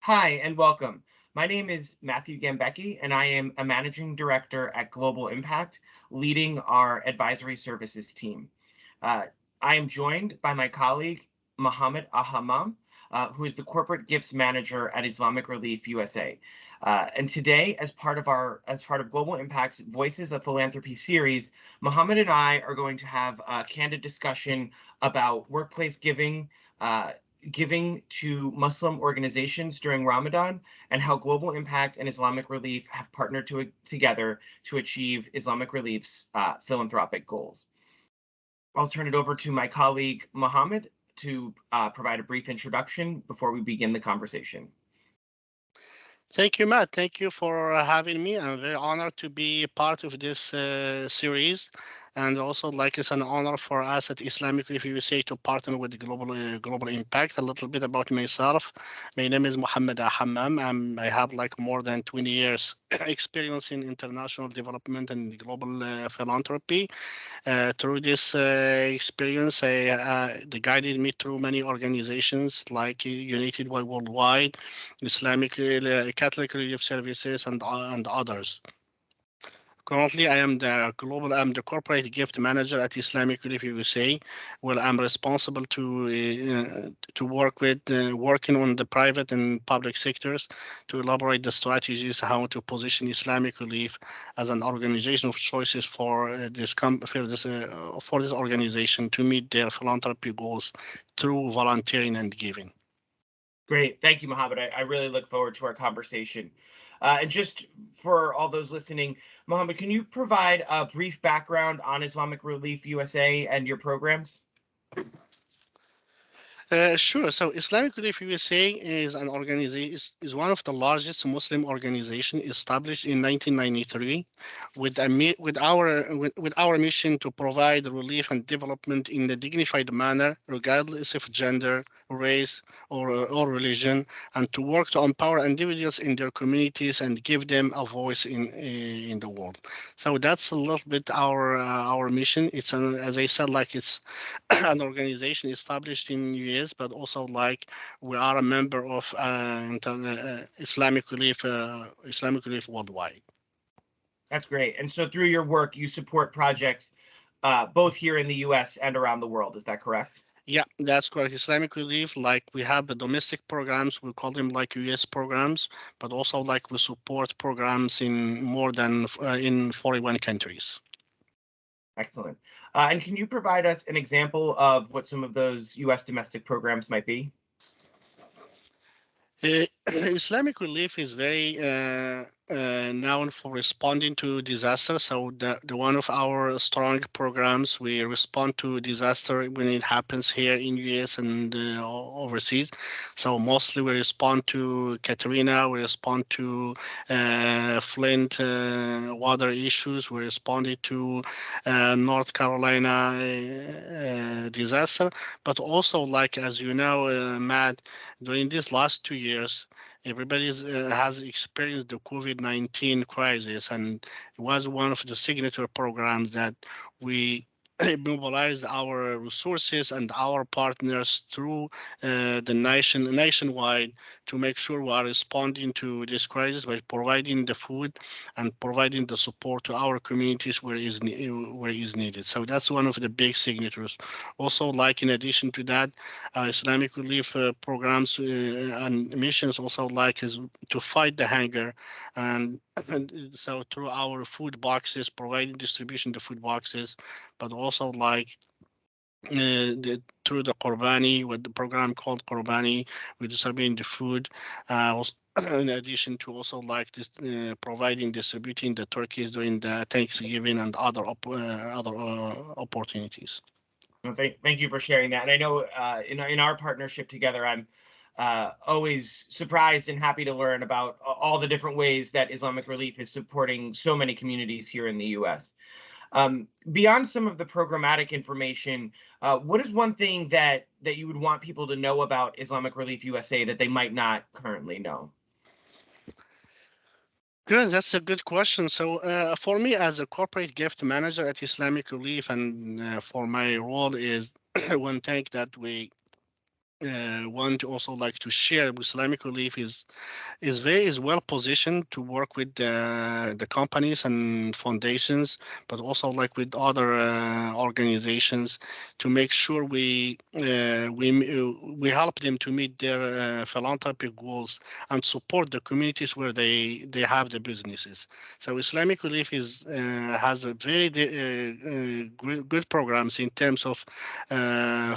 Hi, and welcome. My name is Matthew Gembecki, and I am a managing director at Global Impact, leading our advisory services team. Uh, I am joined by my colleague, Mohamed Ahammam, who is the corporate gifts manager at Islamic Relief USA. And today, as part of Global Impact's Voices of Philanthropy series, Mohammed and I are going to have a candid discussion about workplace giving, uh, giving to Muslim organizations during Ramadan, and how Global Impact and Islamic Relief have partnered together to achieve Islamic Relief's philanthropic goals. I'll turn it over to my colleague Mohammed to provide a brief introduction before we begin the conversation. Thank you, Matt. Thank you for having me. I'm very honored to be part of this series. And also, like it's an honor for us at Islamic Relief USA to partner with the Global Impact. A little bit about myself. My name is Mohamed Ahammam. I have like more than 20 years experience in international development and global philanthropy. Through this experience, they guided me through many organizations like United Way Worldwide, Islamic Catholic Relief Services, and others. Currently, I'm the corporate gift manager at Islamic Relief USA, where I'm responsible to working on the private and public sectors to elaborate the strategies how to position Islamic Relief as an organization of choices for for this organization to meet their philanthropy goals through volunteering and giving. Great. Thank you, Mohammed. I really look forward to our conversation. And just for all those listening, Mohammed, can you provide a brief background on Islamic Relief USA and your programs? Sure. So Islamic Relief USA is one of the largest Muslim organization established in 1993, with our mission to provide relief and development in a dignified manner, regardless of gender, race, or religion, and to work to empower individuals in their communities and give them a voice in the world. So that's a little bit our mission. As I said, like it's an organization established in US, but also like we are a member of Islamic Relief Worldwide. That's great. And so through your work, you support projects both here in the US and around the world. Is that correct? Yeah, that's correct. Islamic Relief, like we have the domestic programs, we call them like US programs, but also like we support programs in more than in 41 countries. Excellent. And can you provide us an example of what some of those US domestic programs might be? Islamic Relief is very known for responding to disaster. So the one of our strong programs, we respond to disaster when it happens here in US and overseas. So mostly we respond to Katrina, we respond to Flint water issues, we responded to North Carolina disaster, but also like as you know, Matt, during these last 2 years, everybody has experienced the COVID-19 crisis, and it was one of the signature programs that we mobilized our resources and our partners through the nationwide to make sure we are responding to this crisis by providing the food and providing the support to our communities where is needed. So that's one of the big signatures. Also, like in addition to that, Islamic relief programs and missions also like is to fight the hunger, and so through our food boxes, providing distribution to food boxes, but also like through the Qurbani with the program called Qurbani, we distributing the food. In addition to also like this, providing distributing the turkeys during the Thanksgiving and other opportunities. Well, thank you for sharing that. And I know in our partnership together, I'm always surprised and happy to learn about all the different ways that Islamic Relief is supporting so many communities here in the U.S. Beyond some of the programmatic information, what is one thing that you would want people to know about Islamic Relief USA that they might not currently know? Good, that's a good question. So, for me as a corporate gift manager at Islamic Relief, and for my role is one thing that we want to also like to share, Islamic Relief is well positioned to work with the companies and foundations, but also like with other organizations to make sure we help them to meet their philanthropic goals and support the communities where they have the businesses. So Islamic Relief is has a very good programs in terms of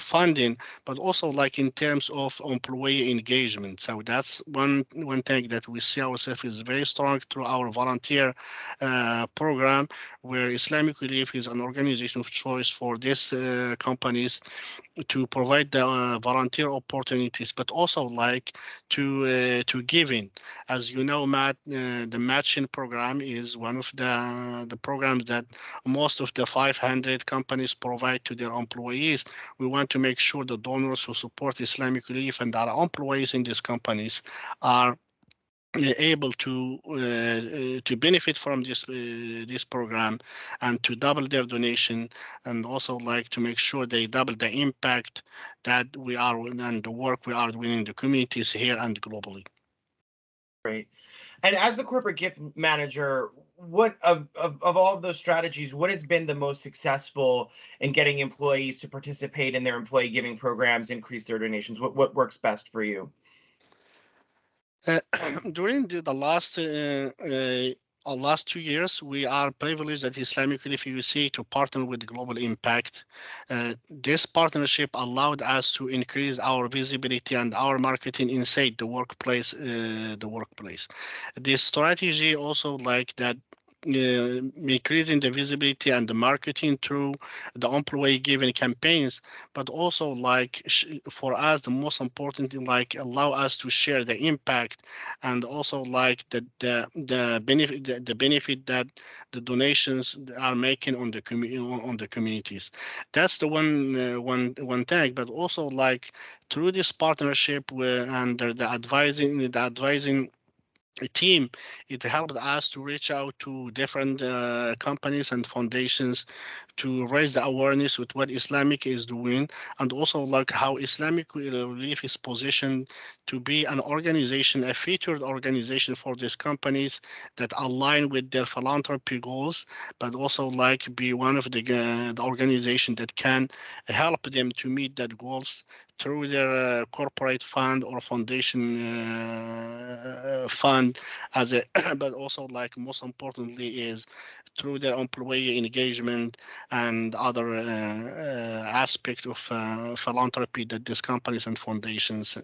funding, but also like in terms of employee engagement. So that's one thing that we see ourselves is very strong through our volunteer program, where Islamic Relief is an organization of choice for these companies to provide the volunteer opportunities, but also like to giving. As you know, Matt, the matching program is one of the programs that most of the 500 companies provide to their employees. We want to make sure the donors who support Islamic Relief and our employees in these companies are able to benefit from this program and to double their donation, and also like to make sure they double the impact that we are and the work we are doing in the communities here and globally. Great. And as the corporate gift manager, what of all of those strategies, what has been the most successful in getting employees to participate in their employee giving programs, increase their donations? What works best for you? Uh, During the last 2 years, we are privileged at Islamic Relief USA to partner with Global Impact. This partnership allowed us to increase our visibility and our marketing inside the workplace. This strategy also like that. Increasing the visibility and the marketing through the employee given campaigns, but also like for us the most important thing like allow us to share the impact and also like the benefit that the donations are making on the on the communities. That's the one thing, but also like through this partnership with under the advising team, it helped us to reach out to different companies and foundations to raise the awareness with what Islamic is doing, and also like how Islamic Relief is positioned to be an organization, a featured organization for these companies that align with their philanthropy goals, but also like be one of the organization that can help them to meet that goals through their corporate fund or foundation fund as a but also like most importantly is through their employee engagement and other aspect of philanthropy that these companies and foundations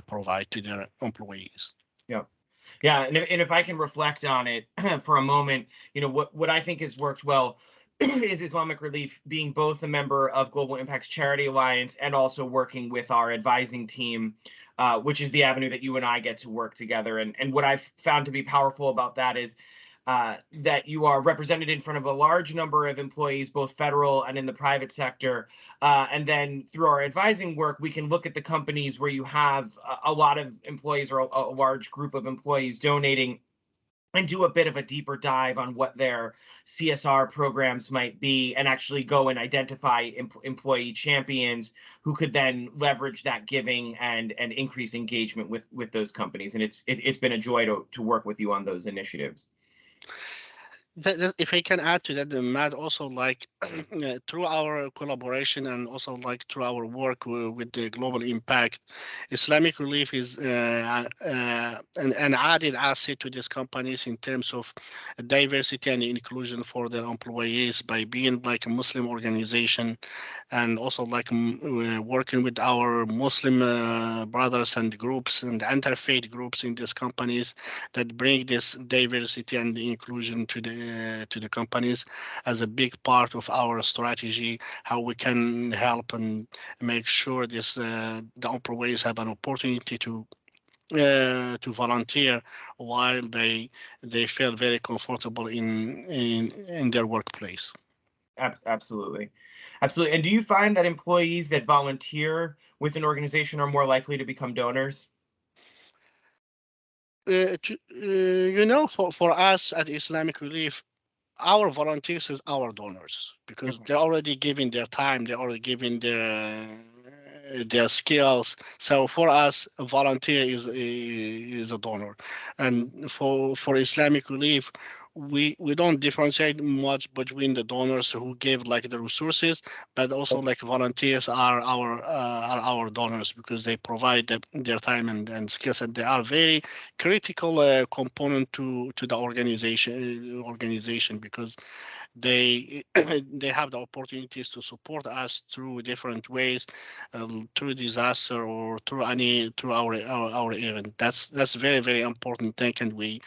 provide to their employees. Yeah. Yeah, and if I can reflect on it for a moment, what I think has worked well is Islamic Relief being both a member of Global Impact's Charity Alliance and also working with our advising team, which is the avenue that you and I get to work together. And what I've found to be powerful about that is that you are represented in front of a large number of employees, both federal and in the private sector. And then through our advising work, we can look at the companies where you have a lot of employees or a large group of employees donating and do a bit of a deeper dive on what their CSR programs might be and actually go and identify employee champions who could then leverage that giving and increase engagement with those companies. And it's been a joy to work with you on those initiatives. If I can add to that, Matt, also like through our collaboration and also like through our work with the Global Impact, Islamic Relief is an added asset to these companies in terms of diversity and inclusion for their employees by being like a Muslim organization, and also like working with our Muslim brothers and groups and interfaith groups in these companies that bring this diversity and inclusion to the companies as a big part of our strategy, how we can help and make sure this the employees have an opportunity to volunteer while they feel very comfortable in their workplace. Absolutely. Absolutely. And do you find that employees that volunteer with an organization are more likely to become donors? For us at Islamic Relief, our volunteers is our donors because Mhm. they're already giving their time, they're already giving their skills. So for us, a volunteer is a donor, and for Islamic Relief, we don't differentiate much between the donors who give like the resources, but also like volunteers are our donors because they provide their time and skills, and they are very critical component to the organization because they they have the opportunities to support us through different ways, through disaster or through our event. That's very important thing, and we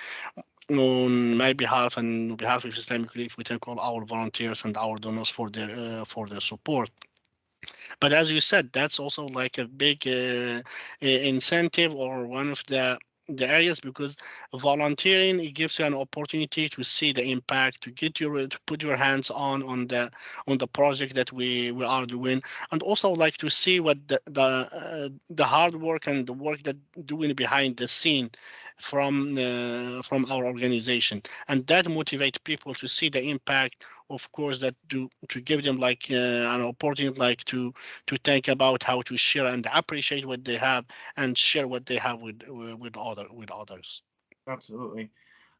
on my behalf and on behalf of Islamic Relief, we thank all our volunteers and our donors for their support. But as you said, that's also like a big incentive or one of the areas because volunteering it gives you an opportunity to see the impact, to get your to put your hands on the project that we are doing, and also like to see what the hard work and the work that doing behind the scene from our organization, and that motivate people to see the impact, of course, that to give them like an opportunity like to think about how to share and appreciate what they have and share what they have with others. Absolutely.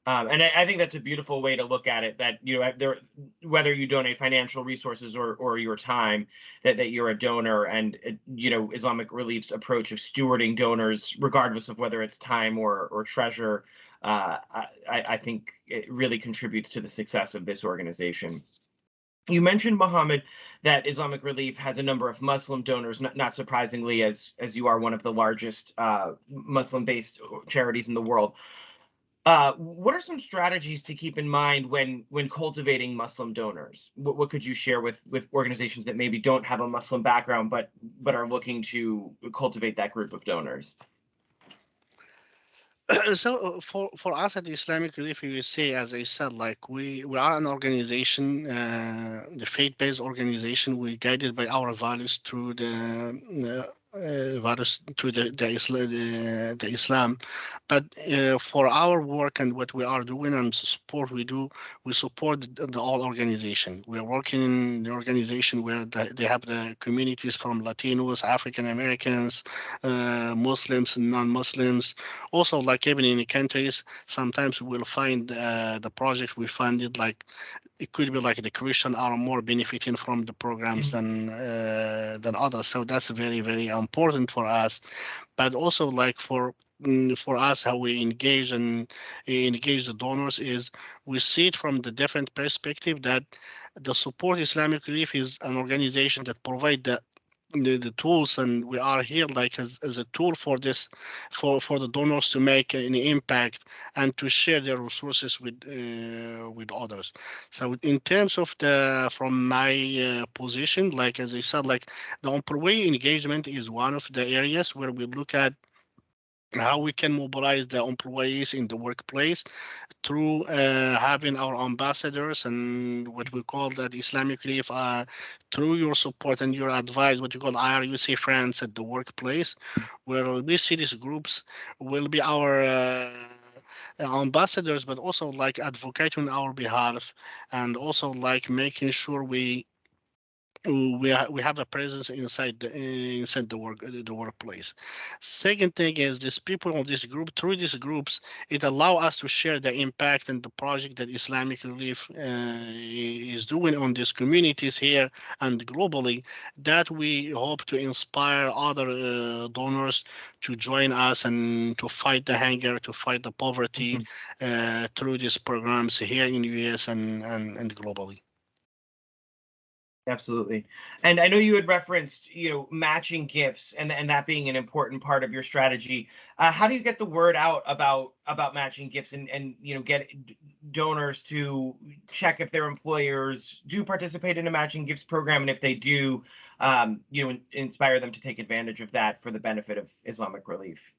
And I think that's a beautiful way to look at it. That there, whether you donate financial resources or your time, that you're a donor, and Islamic Relief's approach of stewarding donors, regardless of whether it's time or treasure, I think it really contributes to the success of this organization. You mentioned, Mohammed, that Islamic Relief has a number of Muslim donors, not surprisingly, as you are one of the largest Muslim-based charities in the world. What are some strategies to keep in mind when cultivating Muslim donors? What could you share with organizations that maybe don't have a Muslim background but are looking to cultivate that group of donors? So for us at Islamic Relief USA, as I said, like we are an organization, the faith-based organization. We guided by our values through values through the Islam. But for our work and what we are doing and support we do, we support the all organization. We are working in the organization where they have the communities from Latinos, African Americans, Muslims, and non-Muslims. Also, like even in the countries, sometimes we'll find the project we funded, like it could be like the Christian are more benefiting from the programs Mhm. than others. So that's very important for us. But also like for us, how we engage and engage the donors is we see it from the different perspective that the Support Islamic Relief is an organization that provide the tools, and we are here like as a tool for this for the donors to make an impact and to share their resources with others. So in terms of the from my position, like as I said, like the employee engagement is one of the areas where we look at how we can mobilize the employees in the workplace through having our ambassadors and what we call that Islamic Relief, through your support and your advice, what you call IRUSA friends at the workplace, where we see these groups will be our ambassadors, but also like advocating on our behalf, and also like making sure we have a presence inside the workplace. Second thing is these people of this group through these groups it allow us to share the impact and the project that Islamic Relief is doing on these communities here and globally, that we hope to inspire other donors to join us and to fight the hunger, to fight the poverty Mhm. through these programs here in the US and globally. Absolutely. And I know you had referenced, matching gifts and that being an important part of your strategy. How do you get the word out about matching gifts and get donors to check if their employers do participate in a matching gifts program, and if they do, inspire them to take advantage of that for the benefit of Islamic Relief?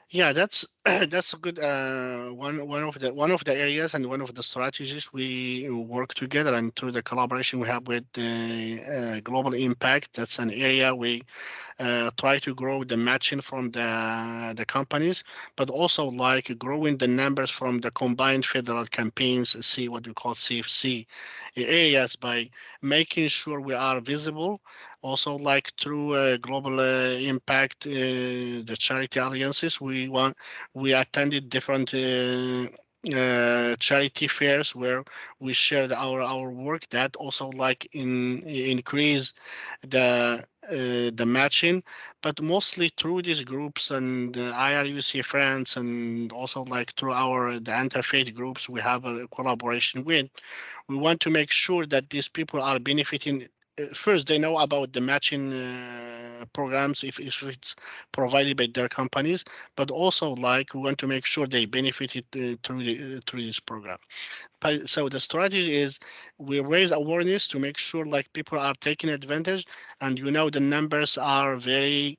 Yeah, that's that's a good one of the areas and one of the strategies we work together, and through the collaboration we have with the Global Impact. That's an area we try to grow the matching from the companies, but also like growing the numbers from the combined federal campaigns, see what we call CFC areas, by making sure we are visible Also, like through global impact, the charity alliances, we attended different charity fairs where we shared our work. That also like increase the matching, but mostly through these groups and IRUC friends, and also like through our the interfaith groups we have a collaboration with. We want to make sure that these people are benefiting. First, they know about the matching programs if it's provided by their companies, but also like we want to make sure they benefit it through this program. So the strategy is we raise awareness to make sure like people are taking advantage, and the numbers are very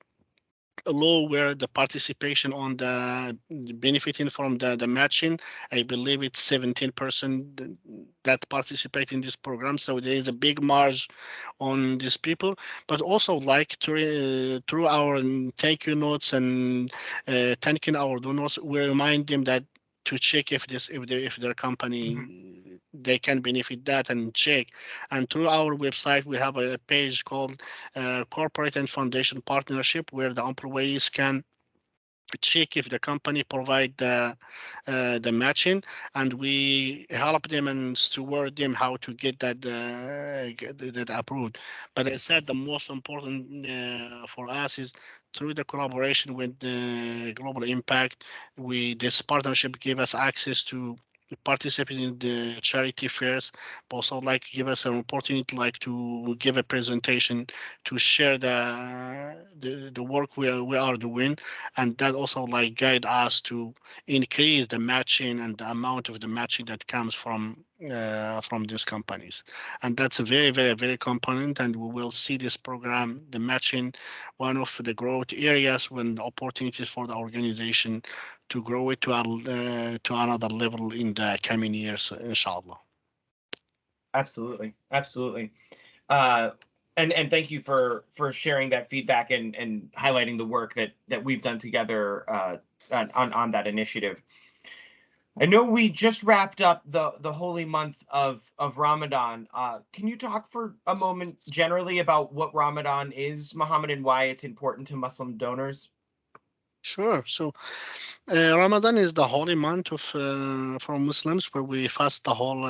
low where the participation on the benefiting from the matching. I believe it's 17% that participate in this program, so there is a big margin on these people. But also like through our thank you notes and thanking our donors, we remind them that to check if their Mhm. company they can benefit that and check. And through our website we have a page called corporate and foundation partnership where the employees can check if the company provide the matching, and we help them and steward them how to get that approved. But I said the most important for us is through the collaboration with the Global Impact. We This partnership give us access to participate in the charity fairs, but also like give us an opportunity like to give a presentation to share the work we are doing, and that also like guide us to increase the matching and the amount of the matching that comes from these companies. And that's a very very very component, and we will see this program the matching one of the growth areas when the opportunities for the organization to grow it to another level in the coming years, inshallah. Absolutely, absolutely. Uh, and thank you for sharing that feedback and highlighting the work that we've done together on that initiative. I know we just wrapped up the holy month of Ramadan. Can you talk for a moment generally about what Ramadan is, Muhammad, and why it's important to Muslim donors? Sure. So Ramadan is the holy month of for Muslims where we fast the whole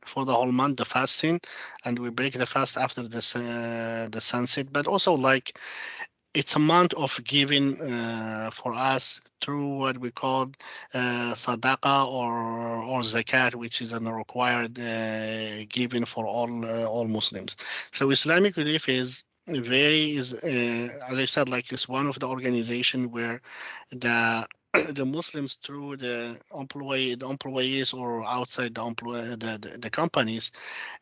for the whole month, the fasting, and we break the fast after the sunset. But also like it's a month of giving for us through what we call sadaqa or zakat, which is a required giving for all Muslims. So Islamic Relief is very is as I said, like it's one of the organization where the the Muslims through the employees or outside the companies,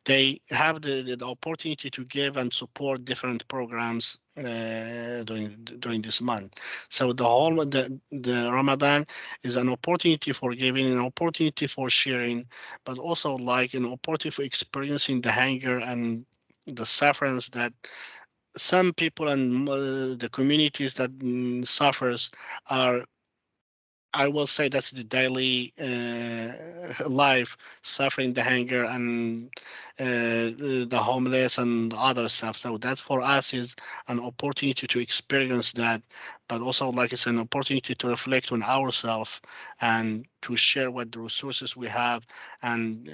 they have the opportunity to give and support different programs during this month. So the Ramadan is an opportunity for giving, an opportunity for sharing, but also like an opportunity for experiencing the hunger and the sufferings that some people and the communities that suffers are. I will say that's the daily life, suffering the hunger and the homeless and other stuff. So that for us is an opportunity to experience that, but also like it's an opportunity to reflect on ourselves and to share what the resources we have, and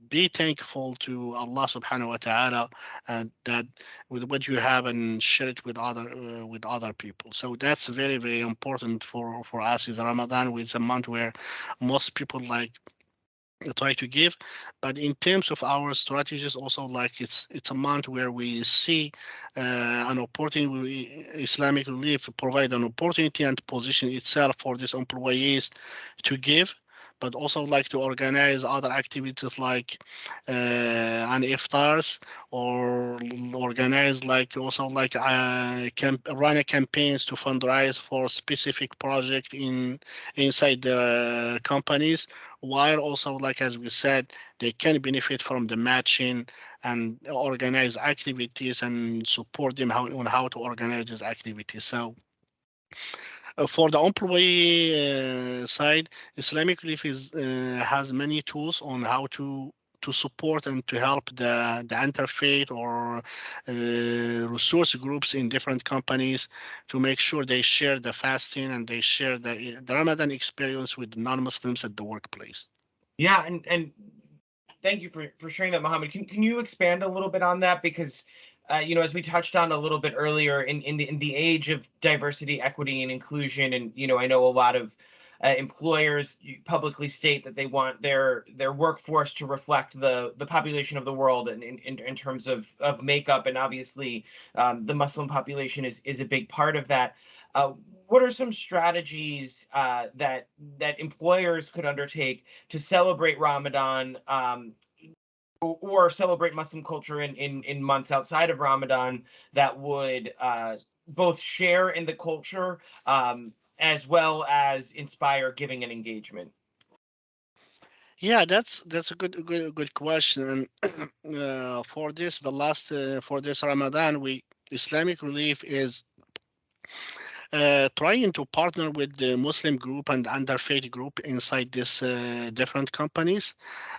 be thankful to Allah Subhanahu wa Taala, and that with what you have and share it with other people. So that's very very important for us. Is Ramadan, with a month where most people like try to give. But in terms of our strategies also, like it's a month where we see an opportunity. Islamic Relief provide an opportunity and position itself for these employees to give, but also like to organize other activities like an iftars, or organize like also like run a campaigns to fundraise for specific project inside the companies, while also like as we said, they can benefit from the matching and organize activities and support them how to organize these activities. So for the employee side, Islamic Relief has many tools on how to to support and to help the interfaith or resource groups in different companies to make sure they share the fasting and they share the Ramadan experience with non-Muslims at the workplace. Yeah, and thank you for sharing that, Mohammed. Can you expand a little bit on that? Because as we touched on a little bit earlier, in the age of diversity, equity, and inclusion, and I know a lot of employers publicly state that they want their workforce to reflect the population of the world, and in terms of makeup, and obviously the Muslim population is a big part of that. Uh, what are some strategies that employers could undertake to celebrate Ramadan, or celebrate Muslim culture in months outside of Ramadan, that would both share in the culture, as well as inspire giving and engagement? Yeah, that's a good question. And for this, the last for this Ramadan, we Islamic Relief is trying to partner with the Muslim group and interfaith group inside this different companies,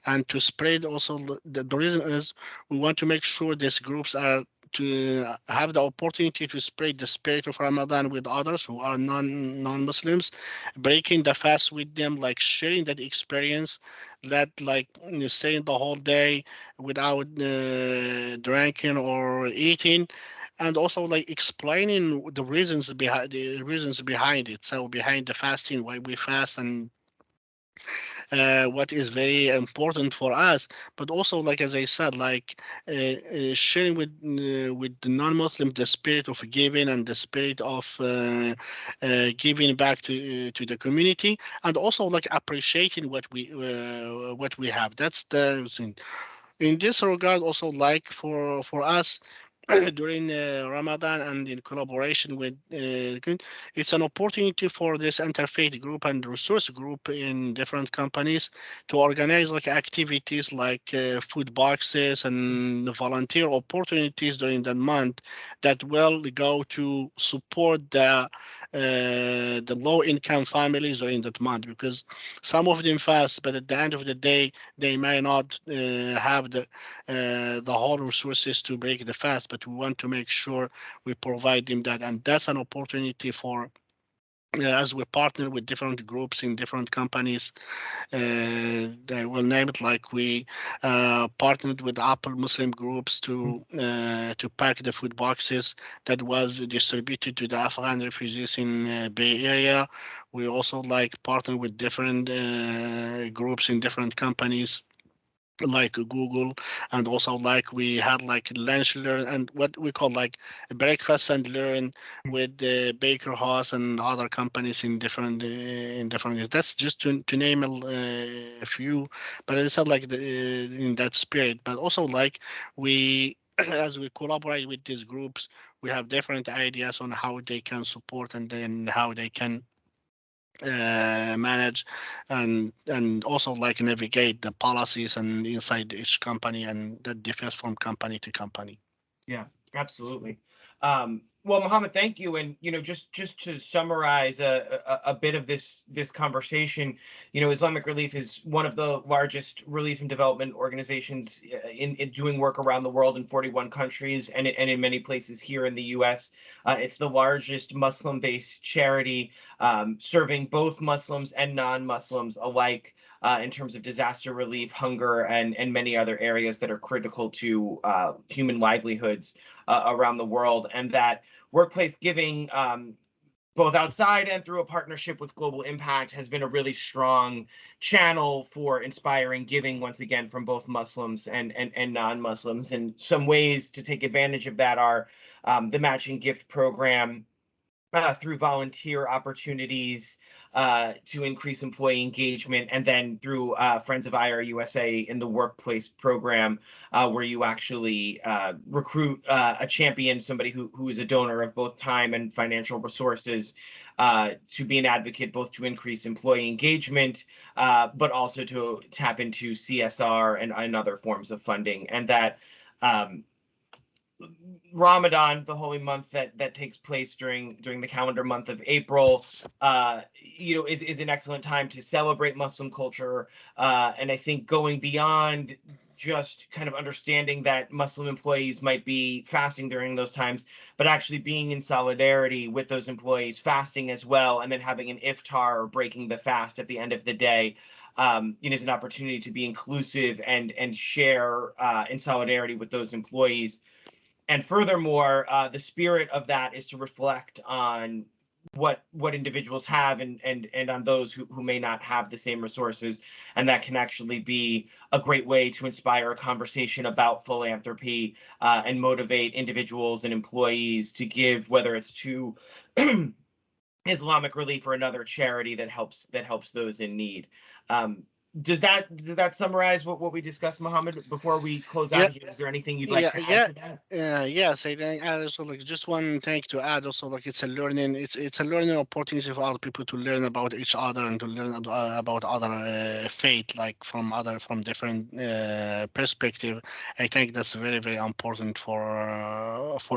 and to spread also the reason is we want to make sure these groups are to have the opportunity to spread the spirit of Ramadan with others who are non-Muslims, breaking the fast with them, like sharing that experience, that like staying the whole day without drinking or eating, and also like explaining the reasons behind it, so behind the fasting, why we fast, and what is very important for us. But also, like as I said, like sharing with the non-Muslim the spirit of giving and the spirit of giving back to the community, and also like appreciating what we have. That's the thing. In this regard, also like for us, during Ramadan and in collaboration with it's an opportunity for this interfaith group and resource group in different companies to organize like activities like food boxes and volunteer opportunities during the month that will go to support the low income families during that month, because some of them fast, but at the end of the day they may not have the whole resources to break the fast, but we want to make sure we provide them that. And that's an opportunity for as we partner with different groups in different companies, they will name it, like we partnered with Apple Muslim groups to pack the food boxes that was distributed to the Afghan refugees in Bay Area. We also like partner with different groups in different companies like Google, and also like we had like lunch learn and what we call like breakfast and learn with the Baker House and other companies in different. That's just to name a few, but it's not like in that spirit. But also like we. As we collaborate with these groups, we have different ideas on how they can support and then how they can manage and also like navigate the policies and inside each company, and that differs from company to company. Yeah, absolutely. Well, Mohammed, thank you. And just to summarize a bit of this conversation, Islamic Relief is one of the largest relief and development organizations in doing work around the world in 41 countries, and in many places here in the U.S. It's the largest Muslim-based charity, serving both Muslims and non-Muslims alike, in terms of disaster relief, hunger, and many other areas that are critical to human livelihoods around the world. And that workplace giving, both outside and through a partnership with Global Impact, has been a really strong channel for inspiring giving, once again, from both Muslims and non-Muslims. And some ways to take advantage of that are the matching gift program, through volunteer opportunities to increase employee engagement, and then through Friends of IRUSA in the workplace program, where you actually recruit a champion, somebody who is a donor of both time and financial resources, to be an advocate, both to increase employee engagement, but also to tap into CSR and other forms of funding. And that um, Ramadan, the holy month that takes place during the calendar month of April, is an excellent time to celebrate Muslim culture. And I think going beyond just kind of understanding that Muslim employees might be fasting during those times, but actually being in solidarity with those employees fasting as well, and then having an iftar or breaking the fast at the end of the day, is an opportunity to be inclusive and share in solidarity with those employees. And furthermore, the spirit of that is to reflect on what individuals have, and on those who may not have the same resources, and that can actually be a great way to inspire a conversation about philanthropy, and motivate individuals and employees to give, whether it's to Islamic Relief or another charity that helps those in need. Um, does that summarize what we discussed, Mohammed? Before we close Yeah, out here, is there anything you'd like yeah, to add yeah. to that? Yes, I think also like just one thing to add also like it's a learning opportunity for other people to learn about each other and to learn about other faith like from different perspective. I think that's very very important for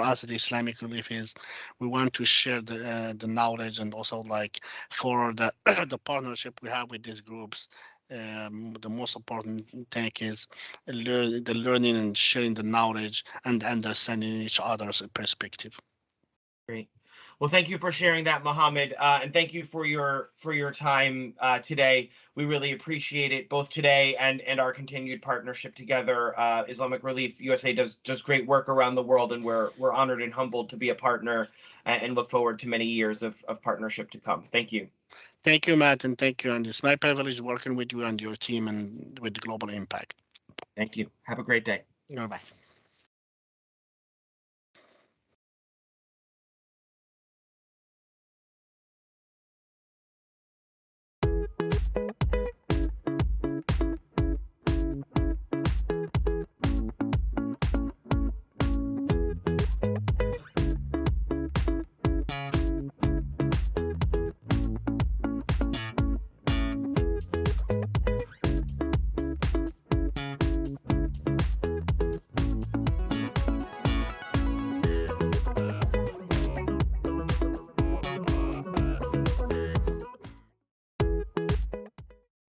us at Islamic Relief is we want to share the knowledge and also like for the the partnership we have with these groups. The most important thing is the learning and sharing the knowledge and understanding each other's perspective. Great. Well, thank you for sharing that, Mohammed, and thank you for your time today. We really appreciate it, both today and our continued partnership together. Islamic Relief USA does great work around the world, and we're honored and humbled to be a partner, and look forward to many years of partnership to come. Thank you. Thank you, Matt, and thank you. And it's my privilege working with you and your team and with Global Impact. Thank you. Have a great day. Goodbye.